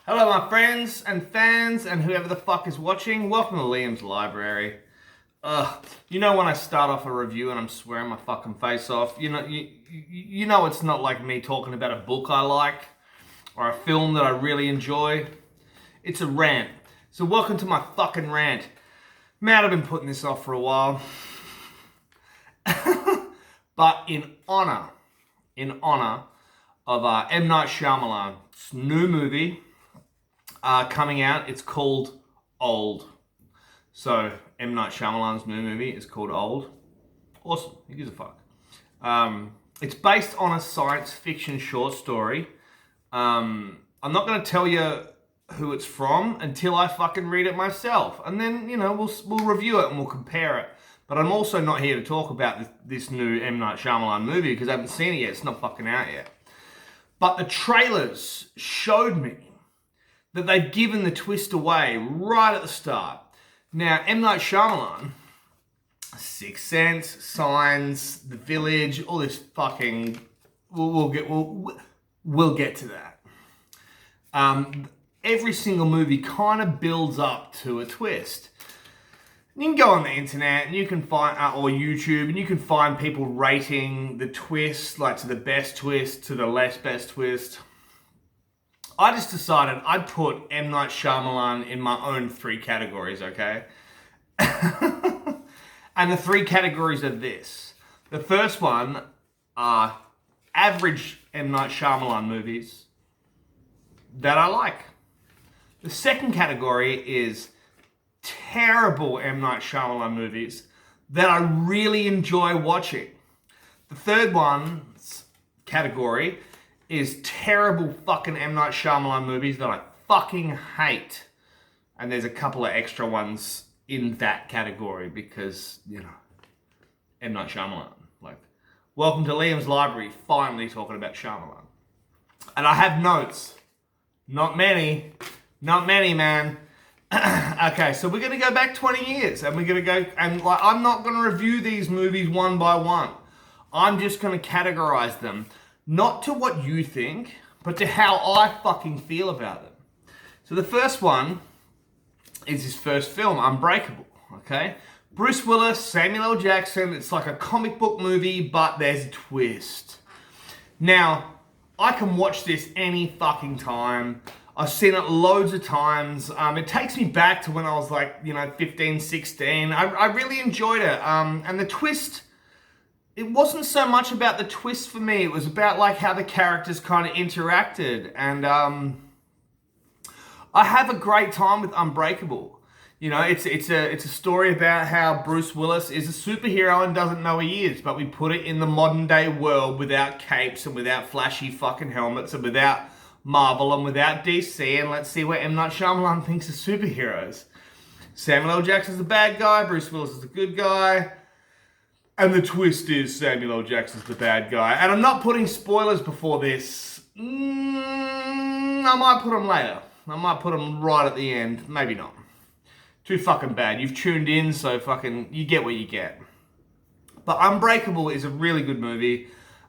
Hello my friends and fans and whoever the fuck is watching. Welcome to Liam's Library. You know when I start off a review and I'm swearing my fucking face off, you know it's not like me talking about a book I like or a film that I really enjoy. It's a rant. So welcome to my fucking rant. Man, I've been putting this off for a while. But in honor of M.Night Shyamalan's new movie coming out, it's called Old. So M.Night Shyamalan's new movie is called Old. Awesome. Who gives a fuck? It's based on a science fiction short story. I'm not going to tell you who it's from until I fucking read it myself, and then we'll review it and we'll compare it. But I'm also not here to talk about this new M. Night Shyamalan movie because I haven't seen it yet. It's not fucking out yet. But the trailers showed me that they've given the twist away right at the start. Now, M. Night Shyamalan, Sixth Sense, Signs, The Village, all this fucking... We'll get to that. Every single movie kind of builds up to a twist. You can go on the internet and you can find, or YouTube, and you can find people rating the twist, like to the best twist, to the less best twist. I just decided I'd put M. Night Shyamalan in my own three categories, okay? And the three categories are this. The first one are average M. Night Shyamalan movies that I like. The second category is terrible M. Night Shyamalan movies that I really enjoy watching. The third one's category is terrible fucking M. Night Shyamalan movies that I fucking hate. And there's a couple of extra ones in that category because, M. Night Shyamalan. Like, welcome to Liam's Library, finally talking about Shyamalan. And I have notes. Not many, man. Okay, so we're going to go back 20 years and we're going to go, and I'm not going to review these movies one by one. I'm just going to categorize them, not to what you think, but to how I fucking feel about them. So the first one is his first film, Unbreakable, okay? Bruce Willis, Samuel L. Jackson, it's like a comic book movie, but there's a twist. Now, I can watch this any fucking time. I've seen it loads of times. It takes me back to when I was like, 15, 16. I really enjoyed it. And the twist, it wasn't so much about the twist for me. It was about like how the characters kind of interacted. And I have a great time with Unbreakable. It's a story about how Bruce Willis is a superhero and doesn't know he is. But we put it in the modern day world without capes and without flashy fucking helmets and without Marvel and without DC, and let's see what M. Night Shyamalan thinks of superheroes. Samuel L. Jackson's the bad guy, Bruce Willis is the good guy, and the twist is Samuel L. Jackson's the bad guy. And I'm not putting spoilers before this. I might put them later. I might put them right at the end. Maybe not. Too fucking bad. You've tuned in, so fucking, you get what you get. But Unbreakable is a really good movie.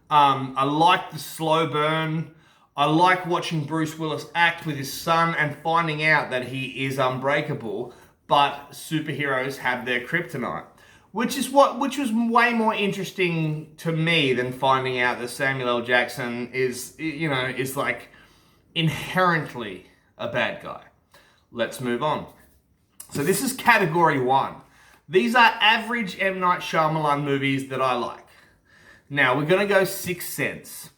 I like the slow burn. I like watching Bruce Willis act with his son and finding out that he is unbreakable, but superheroes have their kryptonite, which was way more interesting to me than finding out that Samuel L. Jackson is like inherently a bad guy. Let's move on. So this is category one. These are average M. Night Shyamalan movies that I like. Now we're going to go Sixth Sense.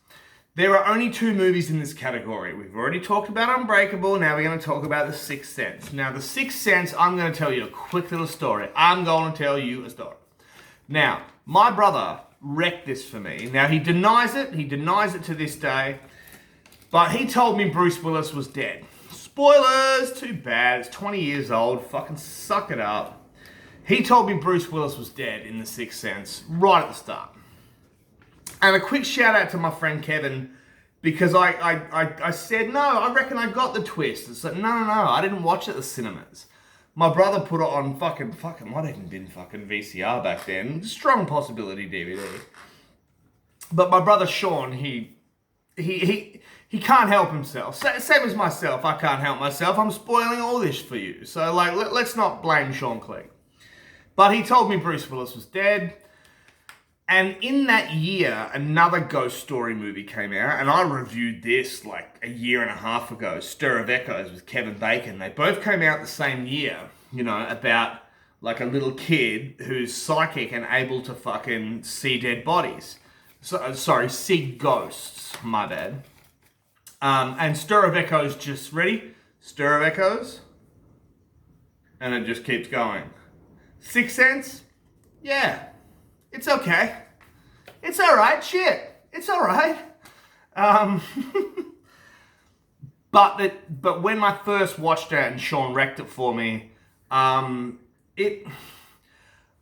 There are only two movies in this category. We've already talked about Unbreakable, now we're going to talk about The Sixth Sense. Now, The Sixth Sense, I'm going to tell you a quick little story. Now, my brother wrecked this for me. Now, he denies it to this day, but he told me Bruce Willis was dead. Spoilers, too bad, it's 20 years old, fucking suck it up. He told me Bruce Willis was dead in The Sixth Sense, right at the start. And a quick shout out to my friend Kevin, because I said, no, I reckon I got the twist. It's like, no, I didn't watch it at the cinemas. My brother put it on fucking, might have even been fucking VCR back then. Strong possibility DVD. But my brother Sean, he he can't help himself. Same as myself, I can't help myself. I'm spoiling all this for you. So, like, let's not blame Sean Clegg. But he told me Bruce Willis was dead. And in that year, another ghost story movie came out, and I reviewed this like a year and a half ago, Stir of Echoes with Kevin Bacon. They both came out the same year, you know, about like a little kid who's psychic and able to fucking see dead bodies. See ghosts, my bad. And Stir of Echoes just, ready? Stir of Echoes. And it just keeps going. Sixth Sense? Yeah. It's okay. It's alright, shit. It's alright. But when I first watched it and Sean wrecked it for me, I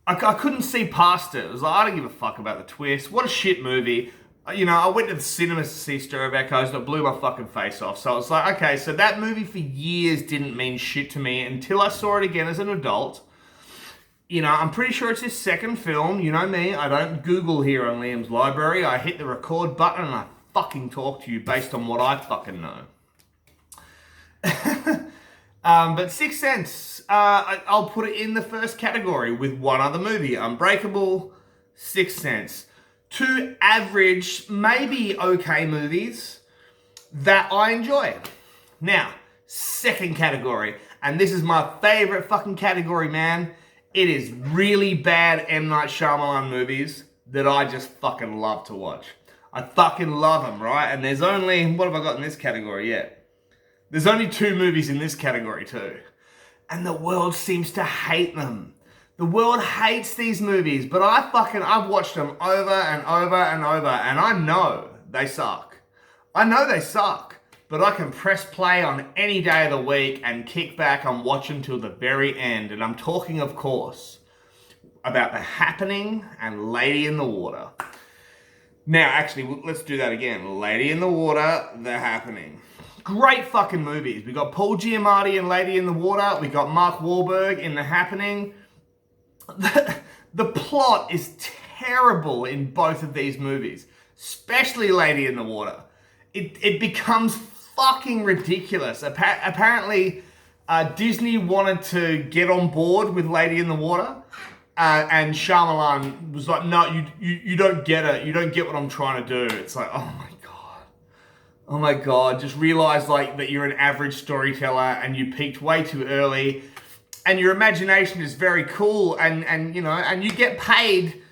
couldn't see past it. It was like, I don't give a fuck about the twist. What a shit movie. You know, I went to the cinemas to see Stir of Echoes and it blew my fucking face off. So I was like, okay, so that movie for years didn't mean shit to me until I saw it again as an adult. You know, I'm pretty sure it's his second film. You know me, I don't Google here on Liam's Library. I hit the record button and I fucking talk to you based on what I fucking know. But Sixth Sense, I'll put it in the first category with one other movie. Unbreakable, Sixth Sense. Two average, maybe okay movies that I enjoy. Now, second category, and this is my favorite fucking category, man. It is really bad M. Night Shyamalan movies that I just fucking love to watch. I fucking love them, right? And there's only, what have I got in this category yet? There's only 2 movies in this category too. And the world seems to hate them. The world hates these movies, but I've watched them over and over and over, and I know they suck. I know they suck. But I can press play on any day of the week and kick back and watch until the very end. And I'm talking, of course, about The Happening and Lady in the Water. Now, actually, let's do that again. Lady in the Water, The Happening. Great fucking movies. We got Paul Giamatti in Lady in the Water. We got Mark Wahlberg in The Happening. The plot is terrible in both of these movies, especially Lady in the Water. It becomes fucking ridiculous. Apparently, Disney wanted to get on board with Lady in the Water, and Shyamalan was like, no, you don't get it. You don't get what I'm trying to do. It's like, oh my god, just realize like that you're an average storyteller and you peaked way too early, and your imagination is very cool, and you know, and you get paid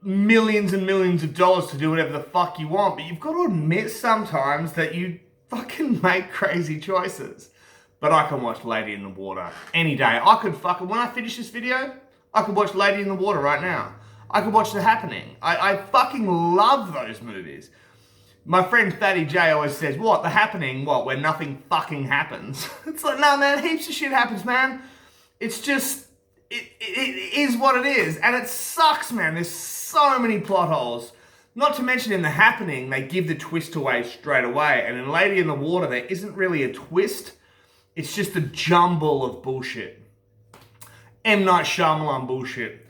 millions and millions of dollars to do whatever the fuck you want, but you've got to admit sometimes that you fucking make crazy choices. But I can watch Lady in the Water any day. I could fucking, when I finish this video, I could watch Lady in the Water right now. I could watch The Happening. I fucking love those movies. My friend Fatty J always says, what, The Happening? What, where nothing fucking happens? It's like, no man, heaps of shit happens, man. It's just, it is what it is. And it sucks, man. There's so many plot holes. Not to mention in The Happening, they give the twist away straight away. And in Lady in the Water, there isn't really a twist. It's just a jumble of bullshit. M. Night Shyamalan bullshit.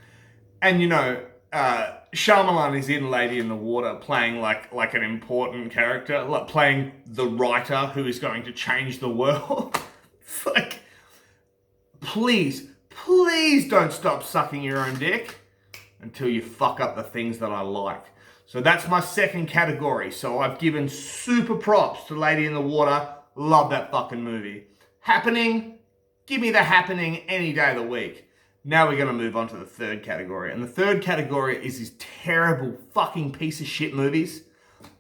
And you know, Shyamalan is in Lady in the Water playing like an important character. Like playing the writer who is going to change the world. It's like, please don't stop sucking your own dick until you fuck up the things that I like. So that's my second category. So I've given super props to Lady in the Water. Love that fucking movie. Happening, give me The Happening any day of the week. Now we're going to move on to the third category. And the third category is these terrible fucking piece of shit movies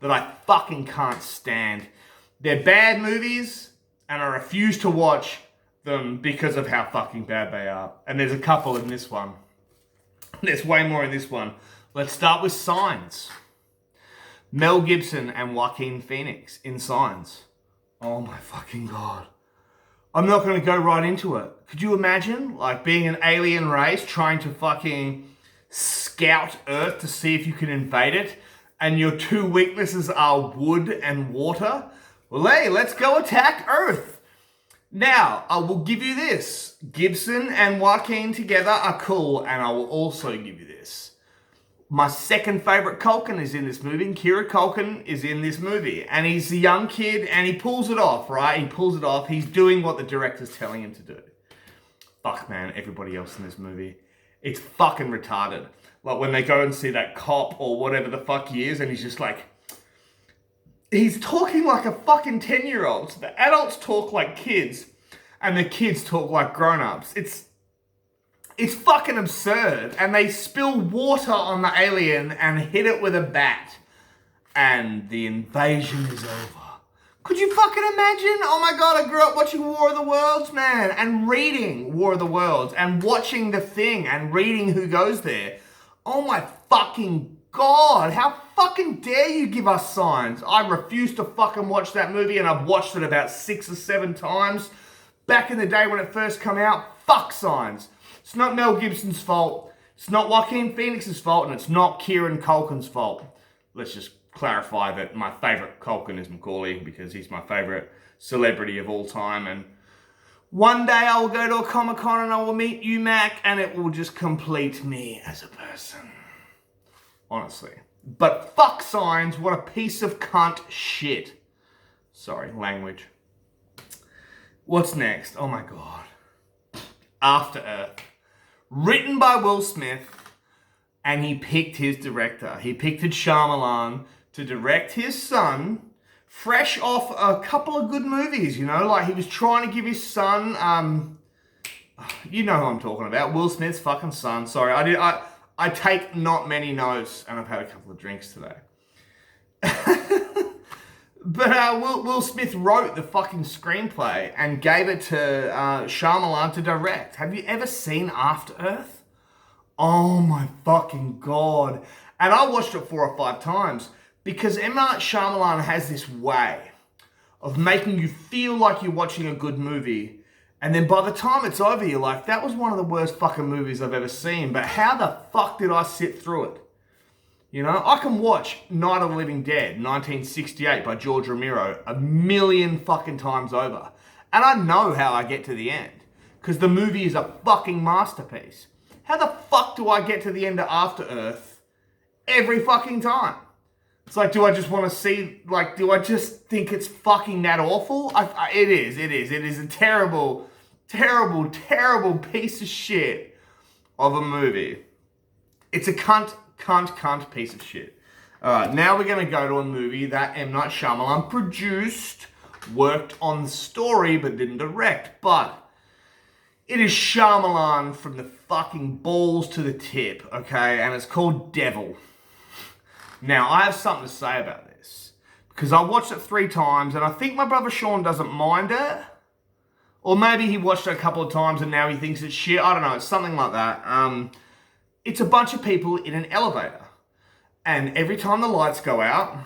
that I fucking can't stand. They're bad movies and I refuse to watch them because of how fucking bad they are. And there's a couple in this one. There's way more in this one. Let's start with Signs. Mel Gibson and Joaquin Phoenix in Signs. Oh my fucking god. I'm not going to go right into it. Could you imagine, like, being an alien race trying to fucking scout Earth to see if you can invade it, and your 2 weaknesses are wood and water? Well, hey, let's go attack Earth. Now, I will give you this. Gibson and Joaquin together are cool, and I will also give you this. My second favorite Culkin is in this movie, and Kieran Culkin is in this movie. And he's a young kid, and he pulls it off, right? He pulls it off. He's doing what the director's telling him to do. Fuck, man, everybody else in this movie. It's fucking retarded. Like, when they go and see that cop or whatever the fuck he is, and he's just like... He's talking like a fucking 10-year-old. So the adults talk like kids, and the kids talk like grown-ups. It's fucking absurd. And they spill water on the alien and hit it with a bat. And the invasion is over. Could you fucking imagine? Oh my god, I grew up watching War of the Worlds, man. And reading War of the Worlds. And watching The Thing. And reading who goes there. Oh my fucking god. How fucking dare you give us Signs? I refuse to fucking watch that movie. And I've watched it about 6 or 7 times. Back in the day when it first came out. Fuck Signs. It's not Mel Gibson's fault. It's not Joaquin Phoenix's fault. And it's not Kieran Culkin's fault. Let's just clarify that my favourite Culkin is Macaulay because he's my favourite celebrity of all time. And one day I will go to a Comic-Con and I will meet you, Mac, and it will just complete me as a person. Honestly. But fuck Signs. What a piece of cunt shit. Sorry, language. What's next? Oh my god. After Earth. Written by Will Smith, and he picked his director. He picked Shyamalan to direct his son, fresh off a couple of good movies, you know? Like, he was trying to give his son, you know who I'm talking about, Will Smith's fucking son. Sorry, I take not many notes, and I've had a couple of drinks today. But Will Smith wrote the fucking screenplay and gave it to Shyamalan to direct. Have you ever seen After Earth? Oh my fucking god. And I watched it 4 or 5 times because M.Night Shyamalan has this way of making you feel like you're watching a good movie. And then by the time it's over, you're like, that was one of the worst fucking movies I've ever seen. But how the fuck did I sit through it? You know, I can watch Night of the Living Dead, 1968 by George Romero, 1,000,000 fucking times over. And I know how I get to the end. Because the movie is a fucking masterpiece. How the fuck do I get to the end of After Earth every fucking time? It's like, do I just want to see, like, do I just think it's fucking that awful? It is. It is a terrible, terrible, terrible piece of shit of a movie. It's a cunt piece of shit. Alright, now we're going to go to a movie that M. Night Shyamalan produced, worked on the story, but didn't direct. But it is Shyamalan from the fucking balls to the tip, okay? And it's called Devil. Now, I have something to say about this. Because I watched it 3 times, and I think my brother Sean doesn't mind it. Or maybe he watched it a couple of times and now he thinks it's shit. I don't know, it's something like that. It's a bunch of people in an elevator. And every time the lights go out,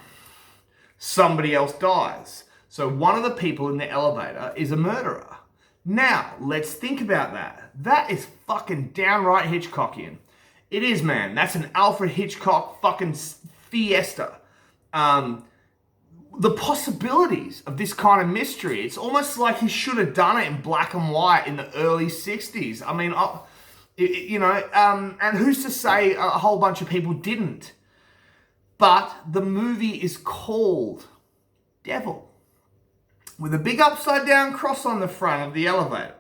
somebody else dies. So one of the people in the elevator is a murderer. Now, let's think about that. That is fucking downright Hitchcockian. It is, man. That's an Alfred Hitchcock fucking fiesta. The possibilities of this kind of mystery, it's almost like he should have done it in black and white in the early 60s. I mean, you know, and who's to say a whole bunch of people didn't? But the movie is called Devil, with a big upside down cross on the front of the elevator.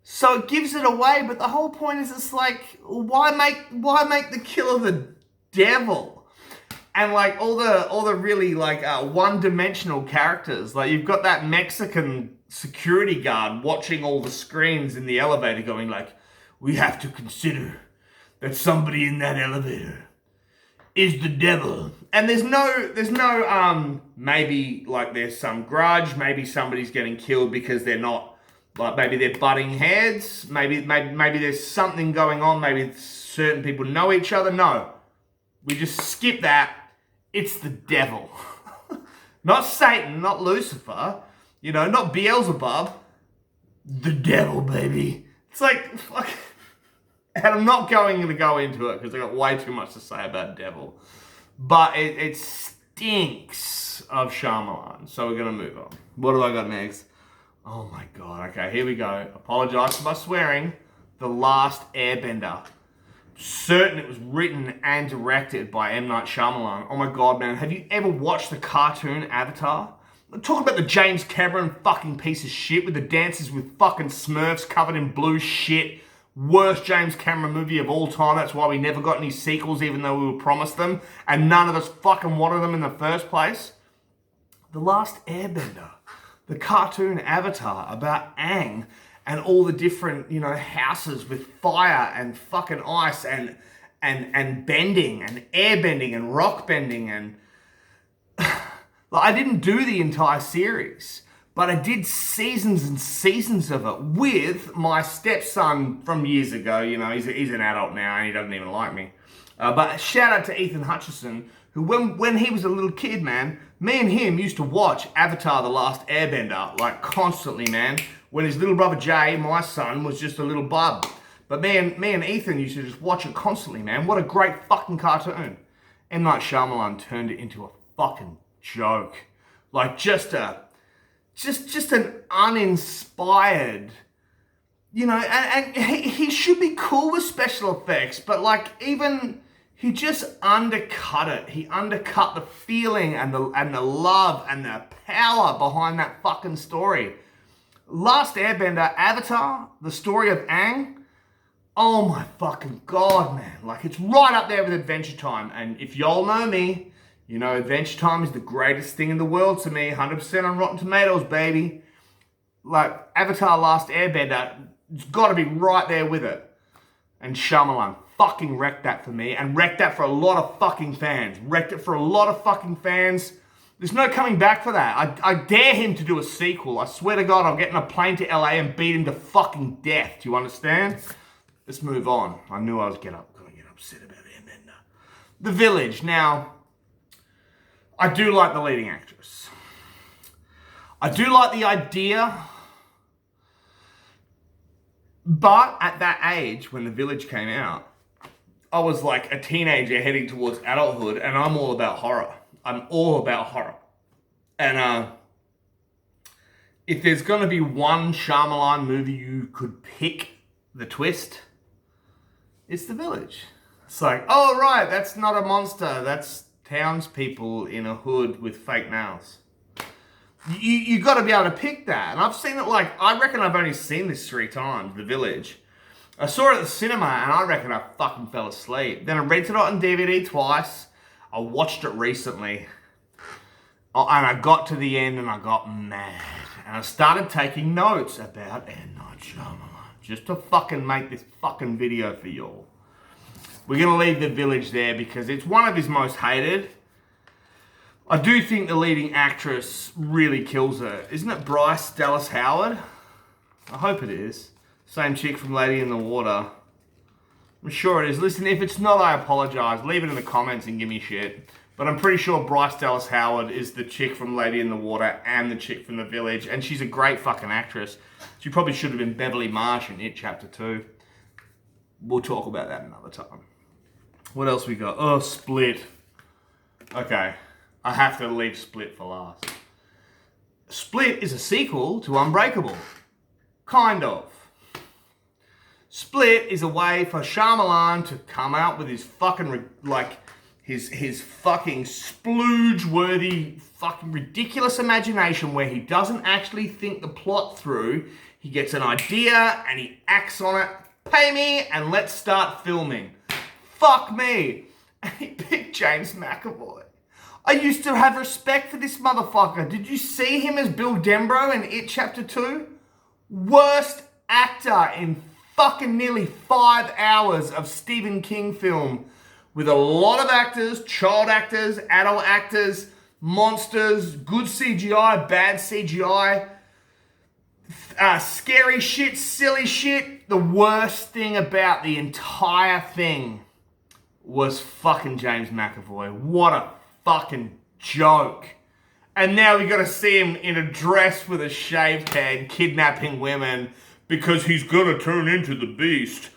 So it gives it away, but the whole point is it's like, why make the killer the devil? And like all the really like one-dimensional characters, like you've got that Mexican security guard watching all the screens in the elevator going like, we have to consider that somebody in that elevator is the devil. And there's no maybe like there's some grudge, maybe somebody's getting killed because they're not, like maybe they're butting heads, maybe there's something going on, maybe certain people know each other. No, we just skip that. It's the devil. Not Satan, not Lucifer, you know, not Beelzebub. The devil, baby. It's like, fuck. And I'm not going to go into it because I got way too much to say about Devil. But it stinks of Shyamalan. So we're going to move on. What have I got next? Oh my god. Okay, here we go. Apologise for my swearing. The Last Airbender. certain it was written and directed by M. Night Shyamalan. Oh my God, man. Have you ever watched the cartoon Avatar? Talk about the James Cameron fucking piece of shit with the dancers with fucking Smurfs covered in blue shit. Worst James Cameron movie of all time. That's why we never got any sequels, even though we were promised them. And none of us fucking wanted them in the first place. The Last Airbender. The cartoon Avatar about Aang and all the different, houses with fire and fucking ice and bending and air bending and rock bending and... I didn't do the entire series, but I did seasons and seasons of it with my stepson from years ago. He's an adult now and he doesn't even like me. But shout out to Ethan Hutchison, who when he was a little kid, man, me and him used to watch Avatar: The Last Airbender, like constantly, man. When his little brother Jay, my son, was just a little bub. But me and Ethan used to just watch it constantly, man. What a great fucking cartoon. M. Night Shyamalan turned it into a fucking joke. Like just an uninspired, and he should be cool with special effects, but like even he just undercut it. He undercut the feeling and the love and the power behind that fucking story. Last Airbender, Avatar, the story of Aang. Oh my fucking God, man. Like it's right up there with Adventure Time. And if y'all know me, Adventure Time is the greatest thing in the world to me. 100% on Rotten Tomatoes, baby. Like, Avatar Last Airbender, it's got to be right there with it. And Shyamalan fucking wrecked that for me. And wrecked that for a lot of fucking fans. Wrecked it for a lot of fucking fans. There's no coming back for that. I dare him to do a sequel. I swear to God, I'll get in a plane to LA and beat him to fucking death. Do you understand? Let's move on. I knew I was going to get upset about Airbender. The Village. Now... I do like the leading actress. I do like the idea. But at that age, when The Village came out, I was like a teenager heading towards adulthood, and I'm all about horror. I'm all about horror. And if there's going to be one Shyamalan movie you could pick the twist, it's The Village. It's like, oh, right, that's not a monster. That's... townspeople in a hood with fake nails. You got to be able to pick that. And I've seen it I reckon I've only seen this 3 times, The Village. I saw it at the cinema and I reckon I fucking fell asleep. Then I rented it on DVD twice. I watched it recently. And I got to the end and I got mad. And I started taking notes about M.Night Shyamalan. Just to fucking make this fucking video for y'all. We're going to leave The Village there because it's one of his most hated. I do think the leading actress really kills her. Isn't it Bryce Dallas Howard? I hope it is. Same chick from Lady in the Water. I'm sure it is. Listen, if it's not, I apologize. Leave it in the comments and give me shit. But I'm pretty sure Bryce Dallas Howard is the chick from Lady in the Water and the chick from The Village. And she's a great fucking actress. She probably should have been Beverly Marsh in It Chapter 2. We'll talk about that another time. What else we got? Oh, Split. Okay. I have to leave Split for last. Split is a sequel to Unbreakable. Kind of. Split is a way for Shyamalan to come out with his fucking, his fucking splooge-worthy, fucking ridiculous imagination where he doesn't actually think the plot through. He gets an idea and he acts on it. Pay me and let's start filming. Fuck me. And he picked James McAvoy. I used to have respect for this motherfucker. Did you see him as Bill Denbrough in It Chapter 2? Worst actor in fucking nearly 5 hours of Stephen King film. With a lot of actors, child actors, adult actors, monsters, good CGI, bad CGI, scary shit, silly shit. The worst thing about the entire thing was fucking James McAvoy. What a fucking joke. And now we got to see him in a dress with a shaved head kidnapping women because he's going to turn into the beast.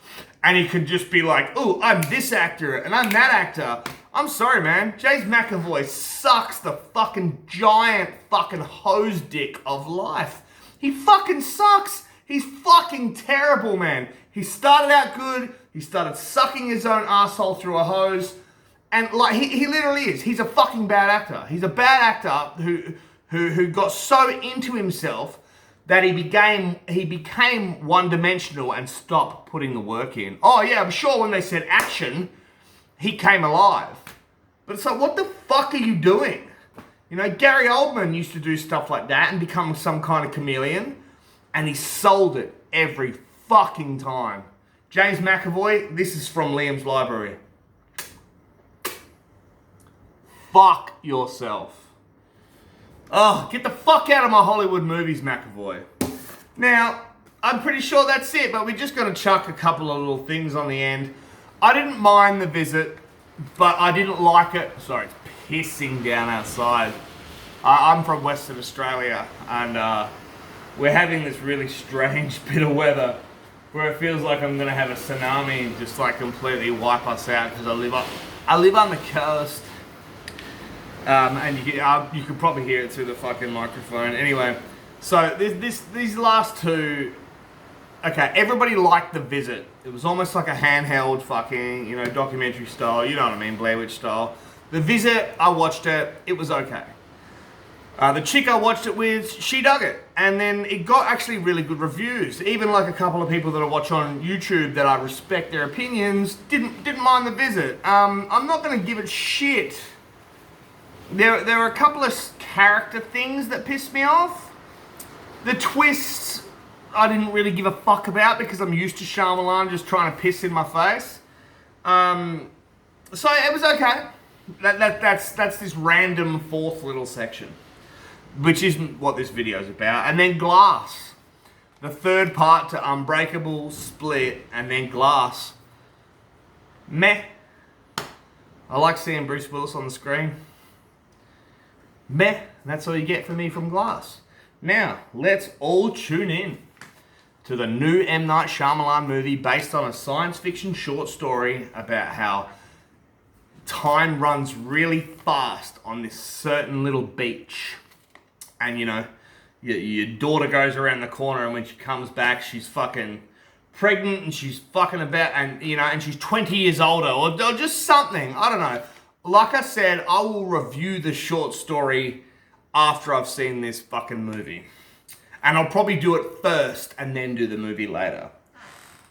And he can just be like, oh, I'm this actor and I'm that actor. I'm sorry, man. James McAvoy sucks the fucking giant fucking hose dick of life. He fucking sucks. He's fucking terrible, man. He started out good. He started sucking his own asshole through a hose. And like he literally is. He's a fucking bad actor. He's a bad actor who got so into himself that he became one-dimensional and stopped putting the work in. Oh yeah, I'm sure when they said action, he came alive. But it's like, what the fuck are you doing? You know, Gary Oldman used to do stuff like that and become some kind of chameleon, and he sold it every fucking time. James McAvoy, this is from Liam's library. Fuck yourself. Oh, get the fuck out of my Hollywood movies, McAvoy. Now, I'm pretty sure that's it, but we're just going to chuck a couple of little things on the end. I didn't mind The Visit, but I didn't like it. Sorry, it's pissing down outside. I'm from Western Australia, and we're having this really strange bit of weather where it feels like I'm going to have a tsunami and just like completely wipe us out because I live on the coast. And you can probably hear it through the fucking microphone. Anyway, so these last two, okay, everybody liked The Visit. It was almost like a handheld fucking, documentary style, you know what I mean, Blair Witch style. The Visit, I watched it, it was okay. The chick I watched it with, she dug it. And then it got actually really good reviews. Even like a couple of people that I watch on YouTube that I respect their opinions, didn't mind The Visit. I'm not gonna give it shit. There were a couple of character things that pissed me off. The twists, I didn't really give a fuck about because I'm used to Shyamalan just trying to piss in my face. So it was okay. That's this random fourth little section, which isn't what this video is about. And then Glass, the third part to Unbreakable, Split, and then Glass. Meh. I like seeing Bruce Willis on the screen. Meh, that's all you get from me from Glass. Now, let's all tune in to the new M. Night Shyamalan movie based on a science fiction short story about how time runs really fast on this certain little beach. And your daughter goes around the corner, and when she comes back, she's fucking pregnant and she's fucking about, and she's 20 years older or just something. I don't know. Like I said, I will review the short story after I've seen this fucking movie. And I'll probably do it first and then do the movie later.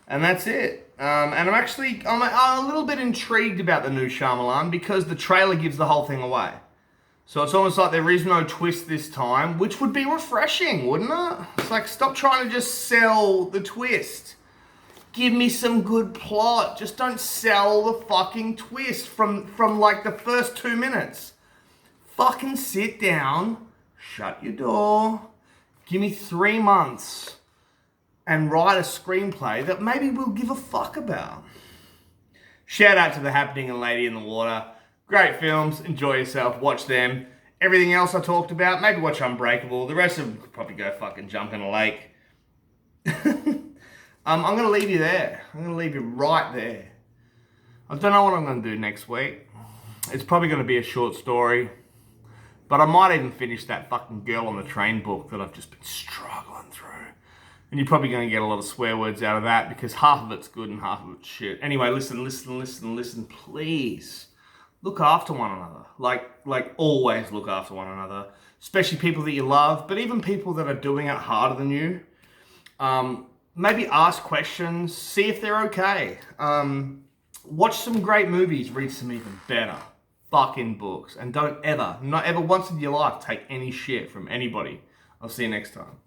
And that's it. And I'm a little bit intrigued about the new Shyamalan because the trailer gives the whole thing away. So it's almost like there is no twist this time, which would be refreshing, wouldn't it? It's like, stop trying to just sell the twist. Give me some good plot. Just don't sell the fucking twist from like the first 2 minutes. Fucking sit down, shut your door, give me 3 months, and write a screenplay that maybe we'll give a fuck about. Shout out to The Happening and Lady in the Water. Great films, enjoy yourself, watch them. Everything else I talked about, maybe watch Unbreakable. The rest of them could probably go fucking jump in a lake. I'm going to leave you there. I'm going to leave you right there. I don't know what I'm going to do next week. It's probably going to be a short story. But I might even finish that fucking Girl on the Train book that I've just been struggling through. And you're probably going to get a lot of swear words out of that because half of it's good and half of it's shit. Anyway, listen, please. Look after one another. Like always look after one another. Especially people that you love, but even people that are doing it harder than you. Maybe ask questions, see if they're okay. Watch some great movies, read some even better fucking books. And don't ever, not ever once in your life, take any shit from anybody. I'll see you next time.